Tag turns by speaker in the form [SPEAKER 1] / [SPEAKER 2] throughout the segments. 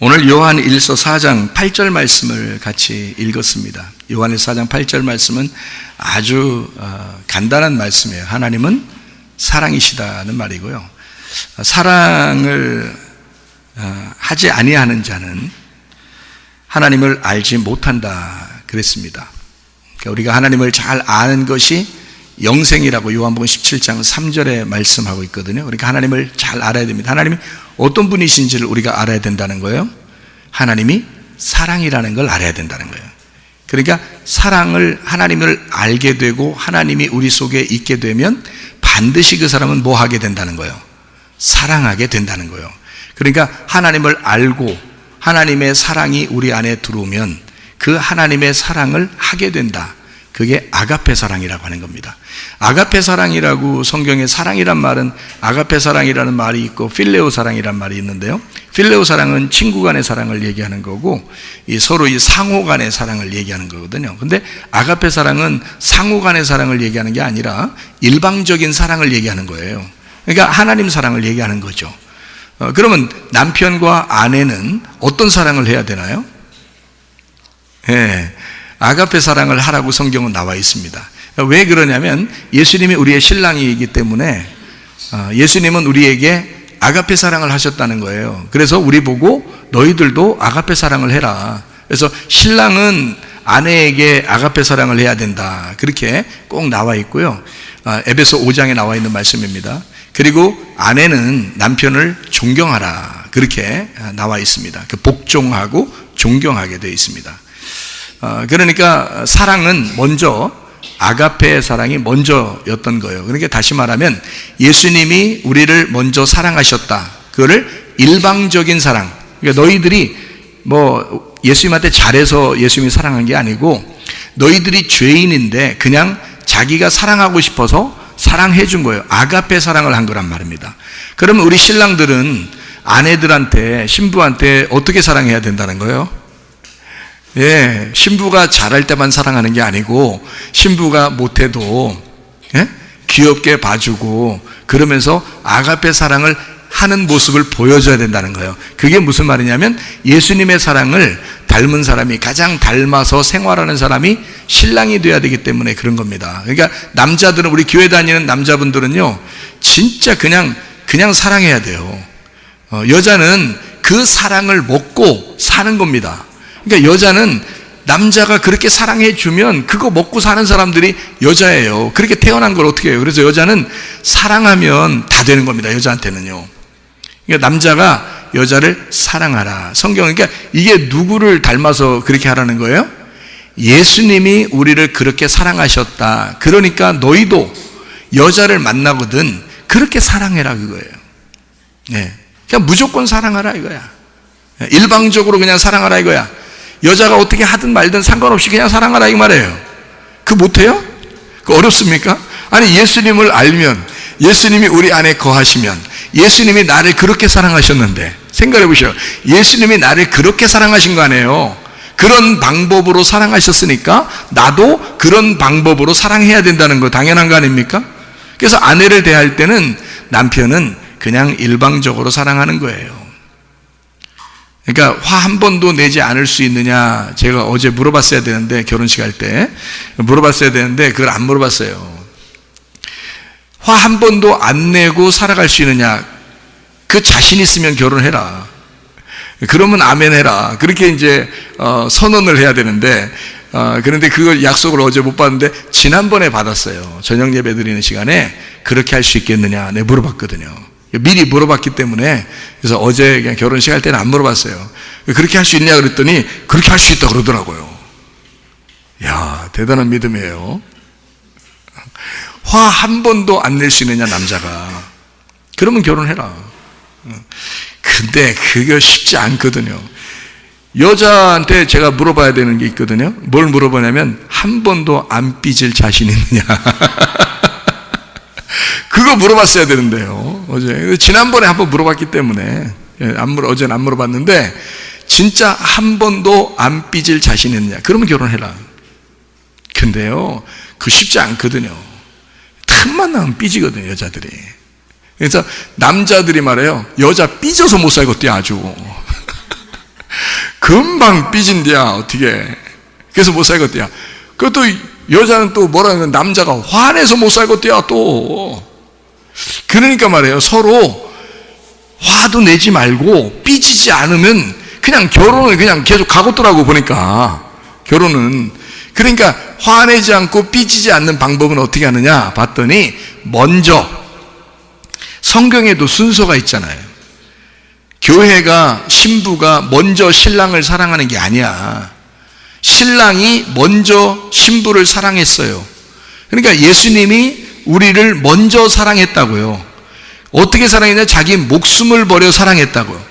[SPEAKER 1] 오늘 요한일서 4장 8절 말씀을 같이 읽었습니다. 요한일서 4장 8절 말씀은 아주 간단한 말씀이에요. 하나님은 사랑이시다는 말이고요. 사랑을 하지 아니하는 자는 하나님을 알지 못한다 그랬습니다. 그러니까 우리가 하나님을 잘 아는 것이 영생이라고 요한복음 17장 3절에 말씀하고 있거든요. 그러니까 하나님을 잘 알아야 됩니다. 하나님이 어떤 분이신지를 우리가 알아야 된다는 거예요. 하나님이 사랑이라는 걸 알아야 된다는 거예요. 그러니까 하나님을 알게 되고 하나님이 우리 속에 있게 되면 반드시 그 사람은 뭐 하게 된다는 거예요? 사랑하게 된다는 거예요. 그러니까 하나님을 알고 하나님의 사랑이 우리 안에 들어오면 그 하나님의 사랑을 하게 된다. 그게 아가페 사랑이라고 하는 겁니다. 아가페 사랑이라고 성경에 사랑이란 말은 아가페 사랑이라는 말이 있고 필레오 사랑이란 말이 있는데요. 필레오 사랑은 친구 간의 사랑을 얘기하는 거고 서로 상호 간의 사랑을 얘기하는 거거든요. 근데 아가페 사랑은 상호 간의 사랑을 얘기하는 게 아니라 일방적인 사랑을 얘기하는 거예요. 그러니까 하나님 사랑을 얘기하는 거죠. 그러면 남편과 아내는 어떤 사랑을 해야 되나요? 아가페 사랑을 하라고 성경은 나와 있습니다. 왜 그러냐면 예수님이 우리의 신랑이기 때문에 예수님은 우리에게 아가페 사랑을 하셨다는 거예요. 그래서 우리 보고 너희들도 아가페 사랑을 해라. 그래서 신랑은 아내에게 아가페 사랑을 해야 된다. 그렇게 꼭 나와 있고요. 에베소 5장에 나와 있는 말씀입니다. 그리고 아내는 남편을 존경하라. 그렇게 나와 있습니다. 복종하고 존경하게 되어 있습니다. 그러니까 사랑은 먼저 아가페의 사랑이 먼저였던 거예요. 그러니까 다시 말하면 예수님이 우리를 먼저 사랑하셨다. 그거를 일방적인 사랑. 그러니까 너희들이 뭐 예수님한테 잘해서 예수님이 사랑한 게 아니고 너희들이 죄인인데 그냥 자기가 사랑하고 싶어서 사랑해 준 거예요. 아가페 사랑을 한 거란 말입니다. 그러면 우리 신랑들은 아내들한테 신부한테 어떻게 사랑해야 된다는 거예요? 신부가 잘할 때만 사랑하는 게 아니고 신부가 못해도 귀엽게 봐주고 그러면서 아가페 사랑을 하는 모습을 보여줘야 된다는 거예요. 그게 무슨 말이냐면 예수님의 사랑을 닮은 사람이 가장 닮아서 생활하는 사람이 신랑이 돼야 되기 때문에 그런 겁니다. 그러니까 남자들은 우리 교회 다니는 남자분들은요 진짜 그냥 사랑해야 돼요. 여자는 그 사랑을 먹고 사는 겁니다. 그러니까 여자는 남자가 그렇게 사랑해 주면 그거 먹고 사는 사람들이 여자예요. 그렇게 태어난 걸 어떻게 해요? 그래서 여자는 사랑하면 다 되는 겁니다. 여자한테는요. 그러니까 남자가 여자를 사랑하라. 성경은 그러니까 이게 누구를 닮아서 그렇게 하라는 거예요? 예수님이 우리를 그렇게 사랑하셨다. 그러니까 너희도 여자를 만나거든 그렇게 사랑해라 그거예요. 그냥 무조건 사랑하라 이거야. 일방적으로 그냥 사랑하라 이거야. 여자가 어떻게 하든 말든 상관없이 그냥 사랑하라 이 말이에요. 그거 못해요? 그거 어렵습니까? 아니 예수님을 알면 예수님이 우리 안에 거하시면 예수님이 나를 그렇게 사랑하셨는데 생각해 보세요. 예수님이 나를 그렇게 사랑하신 거 아니에요. 그런 방법으로 사랑하셨으니까 나도 그런 방법으로 사랑해야 된다는 거 당연한 거 아닙니까? 그래서 아내를 대할 때는 남편은 그냥 일방적으로 사랑하는 거예요. 그러니까 화 한 번도 내지 않을 수 있느냐 제가 어제 물어봤어야 되는데 결혼식 할 때 물어봤어야 되는데 그걸 안 물어봤어요. 화 한 번도 안 내고 살아갈 수 있느냐 그 자신 있으면 결혼해라. 그러면 아멘 해라. 그렇게 이제 선언을 해야 되는데 그런데 그걸 약속을 어제 못 받는데 지난번에 받았어요. 저녁 예배 드리는 시간에 그렇게 할 수 있겠느냐 내가 물어봤거든요. 미리 물어봤기 때문에 그래서 어제 그냥 결혼식 할 때는 안 물어봤어요. 그렇게 할 수 있냐 그랬더니 그렇게 할 수 있다 그러더라고요. 이야 대단한 믿음이에요. 화 한 번도 안 낼 수 있느냐 남자가. 그러면 결혼해라. 근데 그게 쉽지 않거든요. 여자한테 제가 물어봐야 되는 게 있거든요. 뭘 물어보냐면 한 번도 안 삐질 자신 있느냐. 그거 물어봤어야 되는데요. 어제 지난번에 한번 물어봤기 때문에 어제는 안 물어봤는데 진짜 한 번도 안 삐질 자신 있느냐. 그러면 결혼해라. 근데요 그거 쉽지 않거든요. 틈만 나면 삐지거든요 여자들이. 그래서 남자들이 말해요 여자 삐져서 못 살겠대요 아주. 금방 삐진대야, 어떻게. 그래서 못 살겠대야. 그것도 여자는 또 뭐라는 남자가 화내서 못 살겠대야, 또. 그러니까 말이에요. 서로 화도 내지 말고 삐지지 않으면 그냥 결혼을 그냥 계속 가고더라고, 보니까. 결혼은. 그러니까 화내지 않고 삐지지 않는 방법은 어떻게 하느냐 봤더니, 먼저 성경에도 순서가 있잖아요. 교회가, 신부가 먼저 신랑을 사랑하는 게 아니야. 신랑이 먼저 신부를 사랑했어요. 그러니까 예수님이 우리를 먼저 사랑했다고요. 어떻게 사랑했냐? 자기 목숨을 버려 사랑했다고요.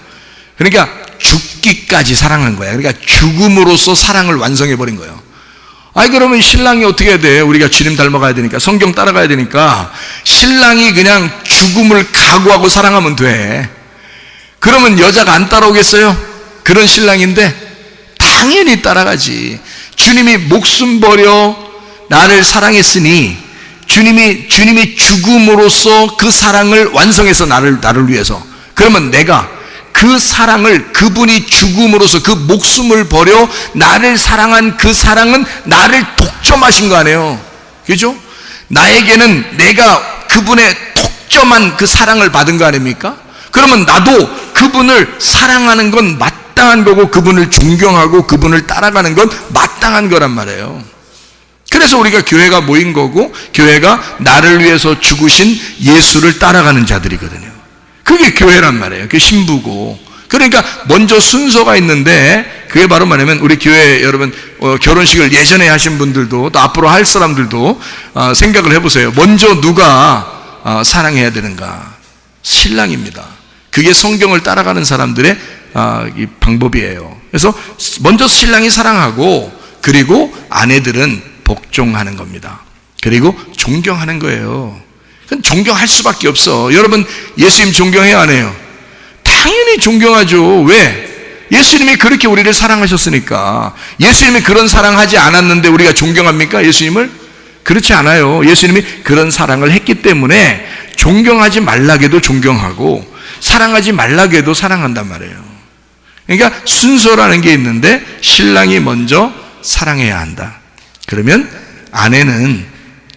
[SPEAKER 1] 그러니까 죽기까지 사랑한 거야. 그러니까 죽음으로써 사랑을 완성해버린 거예요. 아니, 그러면 신랑이 어떻게 해야 돼? 우리가 주님 닮아가야 되니까, 성경 따라가야 되니까, 신랑이 그냥 죽음을 각오하고 사랑하면 돼. 그러면 여자가 안 따라오겠어요? 그런 신랑인데 당연히 따라가지. 주님이 목숨 버려 나를 사랑했으니 주님이 죽음으로써 그 사랑을 완성해서 나를 위해서. 그러면 내가 그 사랑을, 그분이 죽음으로써 그 목숨을 버려 나를 사랑한 그 사랑은 나를 독점하신 거 아니에요. 그죠? 나에게는 내가 그분의 독점한 그 사랑을 받은 거 아닙니까? 그러면 나도 그분을 사랑하는 건 마땅한 거고, 그분을 존경하고 그분을 따라가는 건 마땅한 거란 말이에요. 그래서 우리가 교회가 모인 거고, 교회가 나를 위해서 죽으신 예수를 따라가는 자들이거든요. 그게 교회란 말이에요. 그게 신부고. 그러니까 먼저 순서가 있는데, 그게 바로 뭐냐면, 우리 교회 여러분 결혼식을 예전에 하신 분들도 또 앞으로 할 사람들도 생각을 해보세요. 먼저 누가 사랑해야 되는가? 신랑입니다. 그게 성경을 따라가는 사람들의 이 방법이에요. 그래서 먼저 신랑이 사랑하고, 그리고 아내들은 복종하는 겁니다. 그리고 존경하는 거예요. 그건 존경할 수밖에 없어. 여러분, 예수님 존경해요, 안 해요? 당연히 존경하죠. 왜? 예수님이 그렇게 우리를 사랑하셨으니까. 예수님이 그런 사랑하지 않았는데 우리가 존경합니까? 예수님을? 그렇지 않아요. 예수님이 그런 사랑을 했기 때문에 존경하지 말라게도 존경하고, 사랑하지 말라게도 사랑한단 말이에요. 그러니까 순서라는 게 있는데, 신랑이 먼저 사랑해야 한다. 그러면 아내는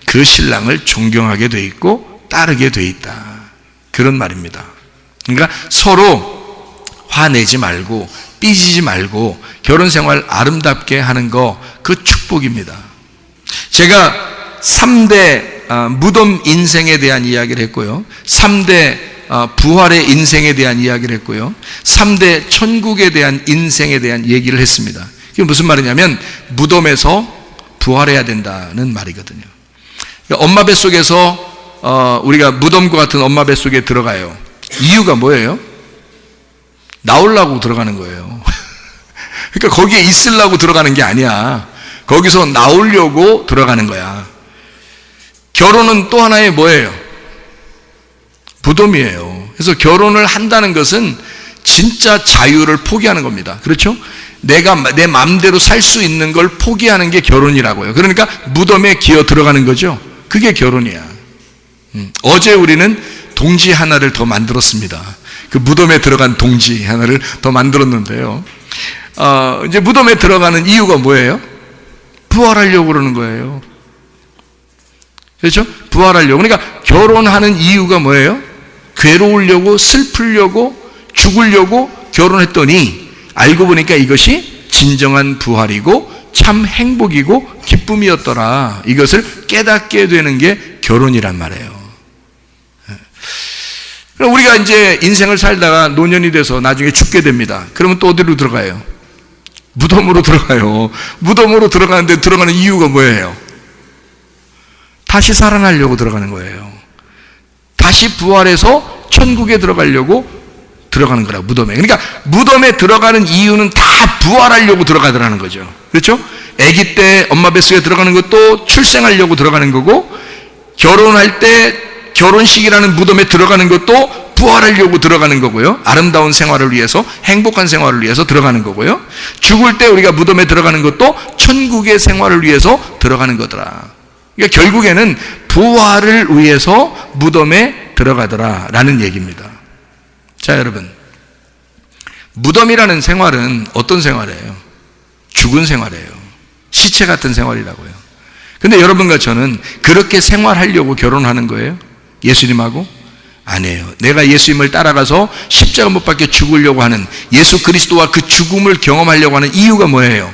[SPEAKER 1] 그 신랑을 존경하게 돼 있고 따르게 돼 있다. 그런 말입니다. 그러니까 서로 화내지 말고 삐지지 말고 결혼 생활 아름답게 하는 거, 그 축복입니다. 제가 3대 무덤 인생에 대한 이야기를 했고요, 3대 부활의 인생에 대한 이야기를 했고요, 3대 천국에 대한 인생에 대한 얘기를 했습니다. 이게 무슨 말이냐면, 무덤에서 부활해야 된다는 말이거든요. 엄마 뱃속에서 우리가 무덤과 같은 엄마 뱃속에 들어가요. 이유가 뭐예요? 나오려고 들어가는 거예요. 그러니까 거기에 있으려고 들어가는 게 아니야. 거기서 나오려고 들어가는 거야. 결혼은 또 하나의 뭐예요? 무덤이에요. 그래서 결혼을 한다는 것은 진짜 자유를 포기하는 겁니다. 그렇죠? 내가 내 마음대로 살 수 있는 걸 포기하는 게 결혼이라고요. 그러니까 무덤에 기어 들어가는 거죠. 그게 결혼이야. 어제 우리는 동지 하나를 더 만들었습니다. 그 무덤에 들어간 동지 하나를 더 만들었는데요, 이제 무덤에 들어가는 이유가 뭐예요? 부활하려고 그러는 거예요. 그렇죠? 부활하려고. 그러니까 결혼하는 이유가 뭐예요? 괴로우려고, 슬프려고, 죽으려고 결혼했더니 알고 보니까 이것이 진정한 부활이고 참 행복이고 기쁨이었더라. 이것을 깨닫게 되는 게 결혼이란 말이에요. 그럼 우리가 이제 인생을 살다가 노년이 돼서 나중에 죽게 됩니다. 그러면 또 어디로 들어가요? 무덤으로 들어가요. 무덤으로 들어가는데 들어가는 이유가 뭐예요? 다시 살아나려고 들어가는 거예요. 다시 부활해서 천국에 들어가려고 들어가는 거라, 무덤에. 그러니까 무덤에 들어가는 이유는 다 부활하려고 들어가더라는 거죠. 그렇죠? 아기 때 엄마 뱃속에 들어가는 것도 출생하려고 들어가는 거고, 결혼할 때 결혼식이라는 무덤에 들어가는 것도 부활하려고 들어가는 거고요. 아름다운 생활을 위해서, 행복한 생활을 위해서 들어가는 거고요. 죽을 때 우리가 무덤에 들어가는 것도 천국의 생활을 위해서 들어가는 거더라. 그러니까 결국에는 부활을 위해서 무덤에 들어가더라라는 얘기입니다. 자, 여러분, 무덤이라는 생활은 어떤 생활이에요? 죽은 생활이에요. 시체 같은 생활이라고요. 근데 여러분과 저는 그렇게 생활하려고 결혼하는 거예요? 예수님하고? 아니에요. 내가 예수님을 따라가서 십자가 못 박혀 죽으려고 하는, 예수 그리스도와 그 죽음을 경험하려고 하는 이유가 뭐예요?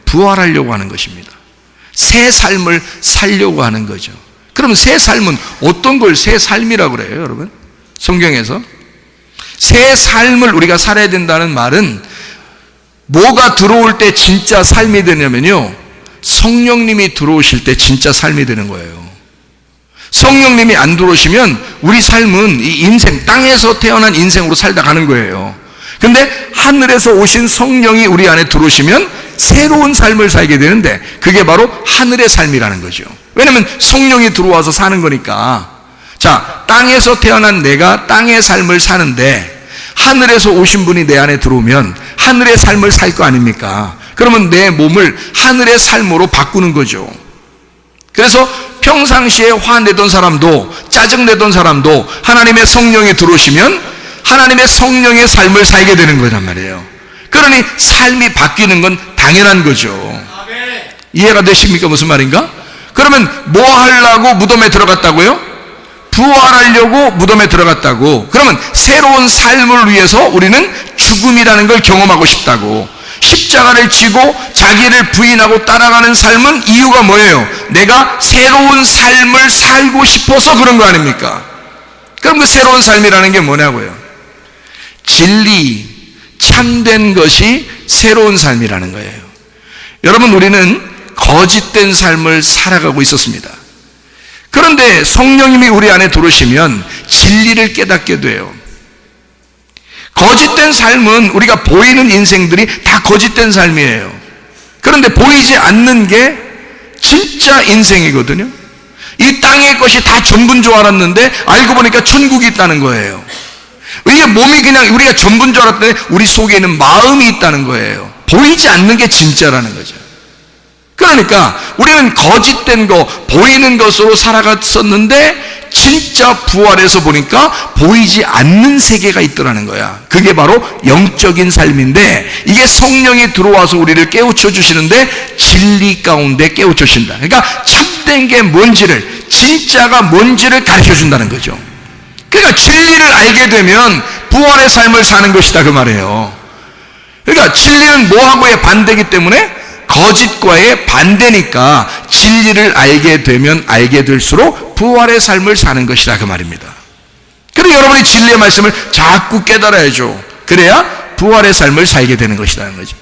[SPEAKER 1] 부활하려고 하는 것입니다. 새 삶을 살려고 하는 거죠. 그럼 새 삶은 어떤 걸 새 삶이라고 그래요, 여러분? 성경에서 새 삶을 우리가 살아야 된다는 말은 뭐가 들어올 때 진짜 삶이 되냐면요, 성령님이 들어오실 때 진짜 삶이 되는 거예요. 성령님이 안 들어오시면 우리 삶은 이 인생, 땅에서 태어난 인생으로 살다 가는 거예요. 근데 하늘에서 오신 성령이 우리 안에 들어오시면 새로운 삶을 살게 되는데, 그게 바로 하늘의 삶이라는 거죠. 왜냐하면 성령이 들어와서 사는 거니까. 자, 땅에서 태어난 내가 땅의 삶을 사는데 하늘에서 오신 분이 내 안에 들어오면 하늘의 삶을 살 거 아닙니까? 그러면 내 몸을 하늘의 삶으로 바꾸는 거죠. 그래서 평상시에 화내던 사람도, 짜증내던 사람도 하나님의 성령이 들어오시면 하나님의 성령의 삶을 살게 되는 거란 말이에요. 그러니 삶이 바뀌는 건 당연한 거죠. 이해가 되십니까? 무슨 말인가? 그러면 뭐 하려고 무덤에 들어갔다고요? 부활하려고 무덤에 들어갔다고. 그러면 새로운 삶을 위해서 우리는 죽음이라는 걸 경험하고 싶다고. 십자가를 지고 자기를 부인하고 따라가는 삶은 이유가 뭐예요? 내가 새로운 삶을 살고 싶어서 그런 거 아닙니까? 그럼 그 새로운 삶이라는 게 뭐냐고요? 진리, 참된 것이 새로운 삶이라는 거예요. 여러분, 우리는 거짓된 삶을 살아가고 있었습니다. 그런데 성령님이 우리 안에 들어오시면 진리를 깨닫게 돼요. 거짓된 삶은 우리가 보이는 인생들이 다 거짓된 삶이에요. 그런데 보이지 않는 게 진짜 인생이거든요. 이 땅의 것이 다 전부인 줄 알았는데 알고 보니까 천국이 있다는 거예요. 이게 몸이 그냥 우리가 전부인 줄 알았더니 우리 속에 있는 마음이 있다는 거예요. 보이지 않는 게 진짜라는 거죠. 그러니까 우리는 거짓된 거, 보이는 것으로 살아갔었는데 진짜 부활해서 보니까 보이지 않는 세계가 있더라는 거야. 그게 바로 영적인 삶인데, 이게 성령이 들어와서 우리를 깨우쳐 주시는데 진리 가운데 깨우쳐 주신다. 그러니까 참된 게 뭔지를, 진짜가 뭔지를 가르쳐 준다는 거죠. 그러니까 진리를 알게 되면 부활의 삶을 사는 것이다, 그 말이에요. 그러니까 진리는 뭐하고의 반대이기 때문에 거짓과의 반대니까 진리를 알게 되면 알게 될수록 부활의 삶을 사는 것이다, 그 말입니다. 그래서 여러분이 진리의 말씀을 자꾸 깨달아야죠. 그래야 부활의 삶을 살게 되는 것이라는 거죠.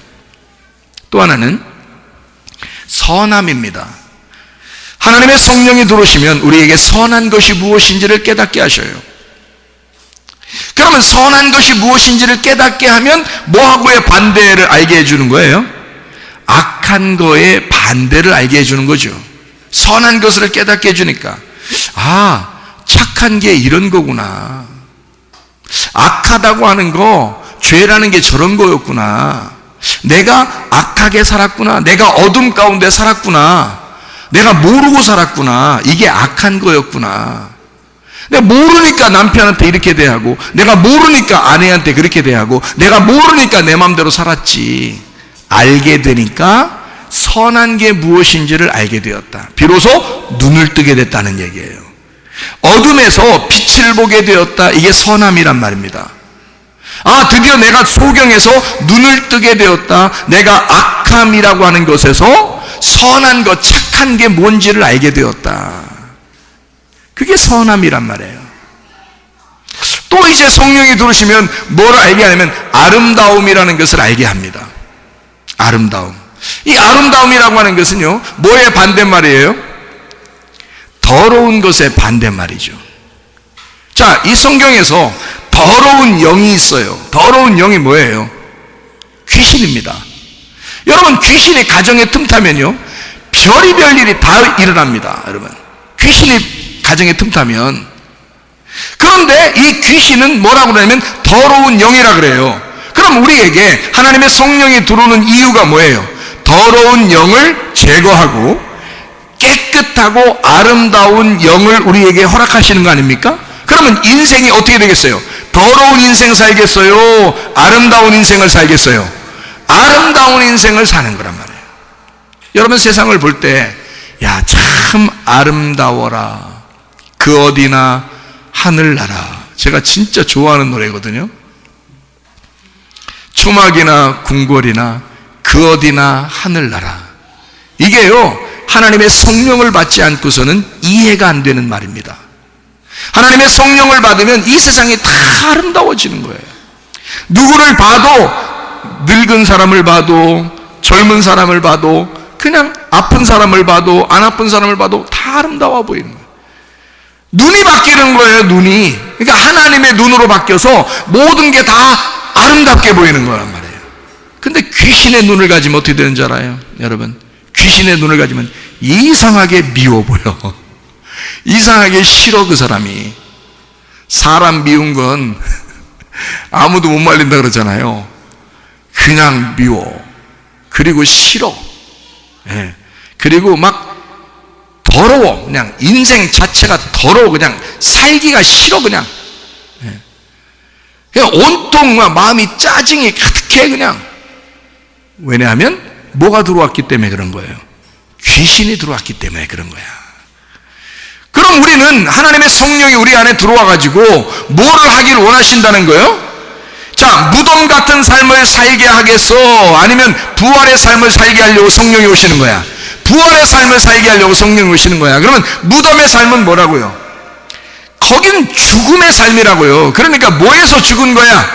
[SPEAKER 1] 또 하나는 선함입니다. 하나님의 성령이 들어오시면 우리에게 선한 것이 무엇인지를 깨닫게 하셔요. 그러면 선한 것이 무엇인지를 깨닫게 하면 뭐하고의 반대를 알게 해주는 거예요? 악한 거에 반대를 알게 해주는 거죠. 선한 것을 깨닫게 해주니까, 아, 착한 게 이런 거구나. 악하다고 하는 거, 죄라는 게 저런 거였구나. 내가 악하게 살았구나. 내가 어둠 가운데 살았구나. 내가 모르고 살았구나. 이게 악한 거였구나. 내가 모르니까 남편한테 이렇게 대하고, 내가 모르니까 아내한테 그렇게 대하고, 내가 모르니까 내 마음대로 살았지. 알게 되니까 선한 게 무엇인지를 알게 되었다. 비로소 눈을 뜨게 됐다는 얘기예요. 어둠에서 빛을 보게 되었다. 이게 선함이란 말입니다. 아, 드디어 내가 소경에서 눈을 뜨게 되었다. 내가 악함이라고 하는 것에서 선한 것, 착한 게 뭔지를 알게 되었다. 그게 선함이란 말이에요. 또 이제 성령이 들어오시면 뭘 알게 하냐면 아름다움이라는 것을 알게 합니다. 아름다움. 이 아름다움이라고 하는 것은요, 뭐의 반대말이에요? 더러운 것의 반대말이죠. 자, 이 성경에서 더러운 영이 있어요. 더러운 영이 뭐예요? 귀신입니다. 여러분, 귀신이 가정에 틈타면요, 별의별 일이 다 일어납니다. 여러분, 귀신이 가정에 틈타면. 그런데 이 귀신은 뭐라고 그러냐면 더러운 영이라 그래요. 그럼 우리에게 하나님의 성령이 들어오는 이유가 뭐예요? 더러운 영을 제거하고 깨끗하고 아름다운 영을 우리에게 허락하시는 거 아닙니까? 그러면 인생이 어떻게 되겠어요? 더러운 인생 살겠어요? 아름다운 인생을 살겠어요? 아름다운 인생을 사는 거란 말이에요. 여러분 세상을 볼 때, 야, 참 아름다워라. 그 어디나 하늘나라. 제가 진짜 좋아하는 노래거든요. 초막이나 궁궐이나 그 어디나 하늘나라. 이게요, 하나님의 성령을 받지 않고서는 이해가 안 되는 말입니다. 하나님의 성령을 받으면 이 세상이 다 아름다워지는 거예요. 누구를 봐도, 늙은 사람을 봐도, 젊은 사람을 봐도, 그냥 아픈 사람을 봐도, 안 아픈 사람을 봐도 다 아름다워 보이는 거예요. 눈이 바뀌는 거예요, 눈이. 그러니까 하나님의 눈으로 바뀌어서 모든 게 다 아름답게 보이는 거란 말이에요. 근데 귀신의 눈을 가지면 어떻게 되는 줄 알아요? 여러분, 귀신의 눈을 가지면 이상하게 미워 보여. 이상하게 싫어. 그 사람이. 사람 미운 건 아무도 못 말린다 그러잖아요. 그냥 미워. 그리고 싫어. 예. 그리고 막 더러워. 그냥 인생 자체가 더러워. 그냥 살기가 싫어. 그냥. 예. 그냥 온통 마음이 짜증이 가득해. 그냥. 왜냐하면 뭐가 들어왔기 때문에 그런 거예요. 귀신이 들어왔기 때문에 그런 거야. 그럼 우리는 하나님의 성령이 우리 안에 들어와가지고 뭐를 하기를 원하신다는 거예요? 자, 무덤 같은 삶을 살게 하겠어? 아니면 부활의 삶을 살게 하려고 성령이 오시는 거야? 부활의 삶을 살게 하려고 성령이 오시는 거야. 그러면 무덤의 삶은 뭐라고요? 거긴 죽음의 삶이라고요. 그러니까 뭐에서 죽은 거야?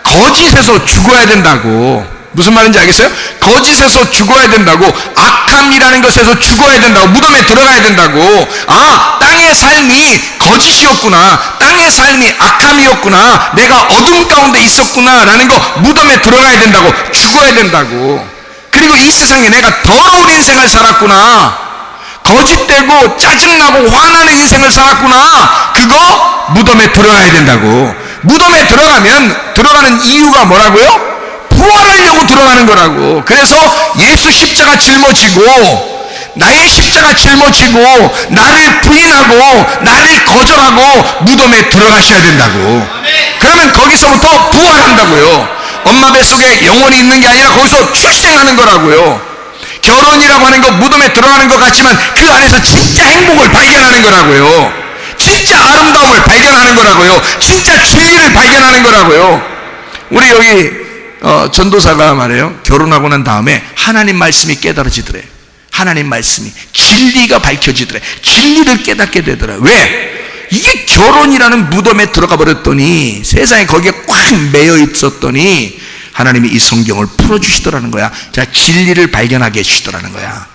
[SPEAKER 1] 거짓에서 죽어야 된다고. 무슨 말인지 알겠어요? 거짓에서 죽어야 된다고. 악함이라는 것에서 죽어야 된다고. 무덤에 들어가야 된다고. 아, 땅의 삶이 거짓이었구나. 땅의 삶이 악함이었구나. 내가 어둠 가운데 있었구나 라는 거 무덤에 들어가야 된다고. 죽어야 된다고. 그리고 이 세상에 내가 더러운 인생을 살았구나. 거짓되고 짜증나고 화나는 인생을 살았구나. 그거 무덤에 들어가야 된다고. 무덤에 들어가는 이유가 뭐라고요? 부활하려고 들어가는 거라고. 그래서 예수 십자가 짊어지고, 나의 십자가 짊어지고, 나를 부인하고, 나를 거절하고 무덤에 들어가셔야 된다고. 그러면 거기서부터 부활한다고요. 엄마 뱃속에 영혼이 있는 게 아니라 거기서 출생하는 거라고요. 결혼이라고 하는 거 무덤에 들어가는 것 같지만 그 안에서 진짜 행복을 발견하는 거라고요. 진짜 아름다움을 발견하는 거라고요. 진짜 진리를 발견하는 거라고요. 우리 여기 전도사가 말해요. 결혼하고 난 다음에 하나님 말씀이 깨달아지더래. 하나님 말씀이 진리가 밝혀지더래. 진리를 깨닫게 되더래. 왜? 이게 결혼이라는 무덤에 들어가 버렸더니, 세상에 거기에 꽉 매여 있었더니 하나님이 이 성경을 풀어주시더라는 거야. 자, 진리를 발견하게 해주시더라는 거야.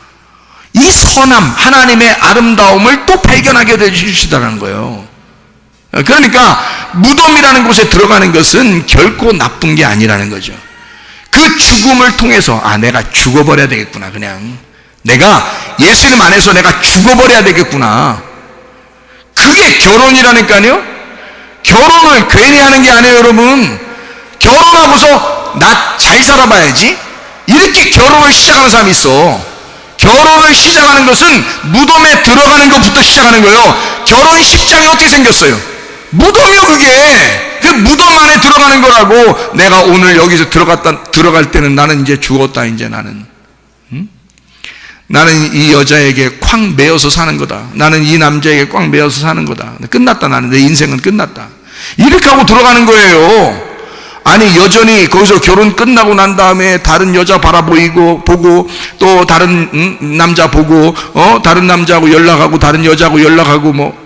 [SPEAKER 1] 이 선함, 하나님의 아름다움을 또 발견하게 해주시더라는 거예요. 그러니까 무덤이라는 곳에 들어가는 것은 결코 나쁜 게 아니라는 거죠. 그 죽음을 통해서, 아, 내가 죽어버려야 되겠구나. 그냥 내가 예수님 안에서 내가 죽어버려야 되겠구나. 그게 결혼이라니까요. 결혼을 괜히 하는 게 아니에요, 여러분. 결혼하고서 나 잘 살아봐야지, 이렇게 결혼을 시작하는 사람이 있어. 결혼을 시작하는 것은 무덤에 들어가는 것부터 시작하는 거예요. 결혼 식장이 어떻게 생겼어요? 무덤이요. 그게 그 무덤 안에 들어가는 거라고. 내가 오늘 여기서 들어갈 때는 나는 이제 죽었다. 이제 나는 나는 이 여자에게 꽉 매여서 사는 거다. 나는 이 남자에게 꽉 매여서 사는 거다. 끝났다. 나는 내 인생은 끝났다. 이렇게 하고 들어가는 거예요. 아니, 여전히 거기서 결혼 끝나고 난 다음에 다른 여자 보고 또 다른 남자 보고, 다른 남자하고 연락하고 다른 여자하고 연락하고 뭐.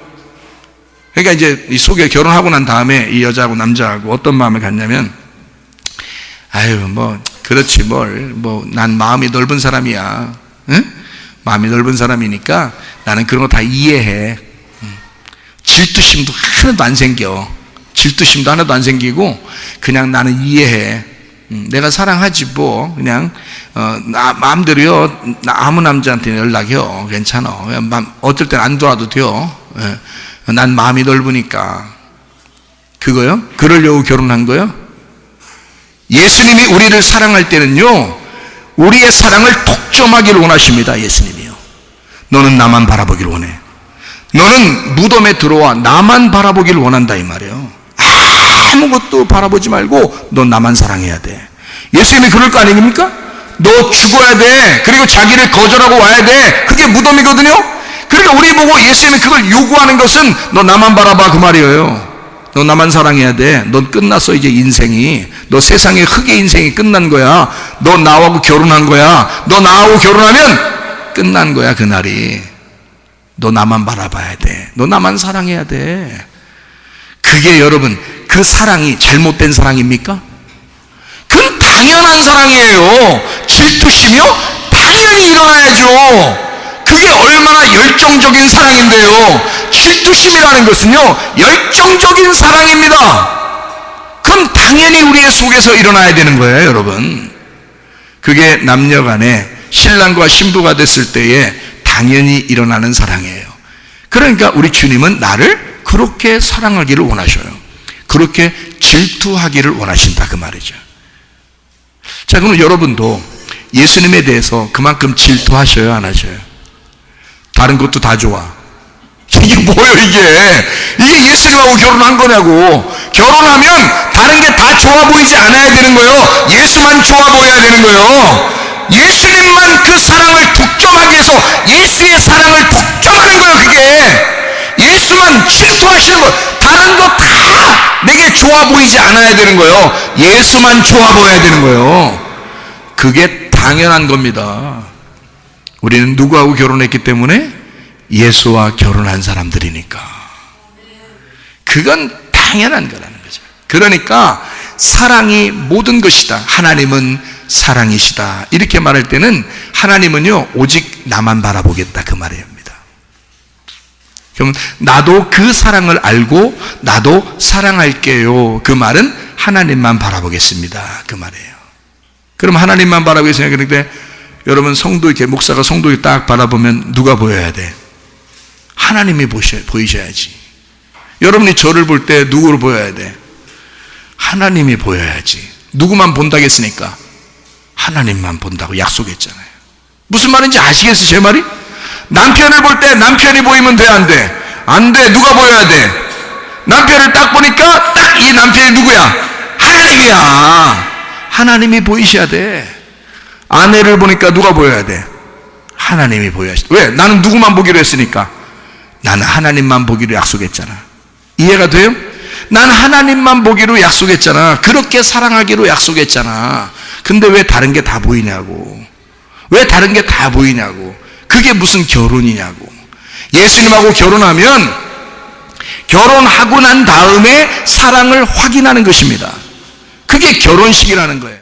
[SPEAKER 1] 그러니까 이제 이 속에 결혼하고 난 다음에 이 여자하고 남자하고 어떤 마음을 갖냐면, 아유, 뭐 그렇지 난 마음이 넓은 사람이야. 응? 마음이 넓은 사람이니까 나는 그런 거 다 이해해. 질투심도 하나도 안 생겨. 질투심도 하나도 안 생기고 그냥 나는 이해해. 내가 사랑하지 뭐. 그냥 나 마음대로요. 나 아무 남자한테 연락해요. 괜찮아. 어떨 땐 안 도와도 돼요. 난 마음이 넓으니까. 그거요? 그러려고 결혼한 거요? 예수님이 우리를 사랑할 때는요, 우리의 사랑을 독점하기를 원하십니다. 예수님이요. 너는 나만 바라보기를 원해. 너는 무덤에 들어와 나만 바라보기를 원한다 이 말이에요. 아무것도 바라보지 말고 너 나만 사랑해야 돼. 예수님이 그럴 거 아닙니까? 너 죽어야 돼. 그리고 자기를 거절하고 와야 돼. 그게 무덤이거든요. 그러니까 우리 보고 예수님이 그걸 요구하는 것은 너 나만 바라봐, 그 말이에요. 너 나만 사랑해야 돼. 넌 끝났어 이제 인생이. 너 세상의 흙의 인생이 끝난 거야. 너 나하고 결혼한 거야. 너 나하고 결혼하면 끝난 거야, 그날이. 너 나만 바라봐야 돼. 너 나만 사랑해야 돼. 그게 여러분, 그 사랑이 잘못된 사랑입니까? 그건 당연한 사랑이에요. 질투심이요? 당연히 일어나야죠. 그게 얼마나 열정적인 사랑인데요. 질투심이라는 것은요, 열정적인 사랑입니다. 그럼 당연히 우리의 속에서 일어나야 되는 거예요, 여러분. 그게 남녀 간에 신랑과 신부가 됐을 때에 당연히 일어나는 사랑이에요. 그러니까 우리 주님은 나를 그렇게 사랑하기를 원하셔요. 그렇게 질투하기를 원하신다, 그 말이죠. 자, 그럼 여러분도 예수님에 대해서 그만큼 질투하셔요, 안 하셔요? 다른 것도 다 좋아. 이게 뭐예요, 이게 예수님하고 결혼한 거냐고. 결혼하면 다른 게 다 좋아 보이지 않아야 되는 거예요. 예수만 좋아 보여야 되는 거예요. 예수님만 그 사랑을 독점하기 위해서 예수의 사랑을 독점하는 거예요, 그게. 예수만 질투하시는 거예요. 다른 거 다 내게 좋아 보이지 않아야 되는 거예요. 예수만 좋아 보여야 되는 거예요. 그게 당연한 겁니다. 우리는 누구하고 결혼했기 때문에? 예수와 결혼한 사람들이니까. 그건 당연한 거라는 거죠. 그러니까 사랑이 모든 것이다. 하나님은 사랑이시다. 이렇게 말할 때는 하나님은요, 오직 나만 바라보겠다, 그 말입니다. 그럼 나도 그 사랑을 알고 나도 사랑할게요. 그 말은 하나님만 바라보겠습니다, 그 말이에요. 그럼 하나님만 바라보겠습니다. 그런데 여러분, 성도 이렇게 목사가 성도 이렇게 딱 바라보면 누가 보여야 돼? 하나님이 보이셔야지. 여러분이 저를 볼 때 누구를 보여야 돼? 하나님이 보여야지. 누구만 본다겠습니까? 하나님만 본다고 약속했잖아요. 무슨 말인지 아시겠어요, 제 말이? 남편을 볼 때 남편이 보이면 돼, 안 돼? 안 돼. 누가 보여야 돼? 남편을 딱 보니까 딱 이 남편이 누구야? 하나님이야. 하나님이 보이셔야 돼. 아내를 보니까 누가 보여야 돼? 하나님이 보여야지. 왜? 나는 누구만 보기로 했으니까. 나는 하나님만 보기로 약속했잖아. 이해가 돼요? 난 하나님만 보기로 약속했잖아. 그렇게 사랑하기로 약속했잖아. 근데 왜 다른 게 다 보이냐고. 왜 다른 게 다 보이냐고. 그게 무슨 결혼이냐고. 예수님하고 결혼하면 결혼하고 난 다음에 사랑을 확인하는 것입니다. 그게 결혼식이라는 거예요.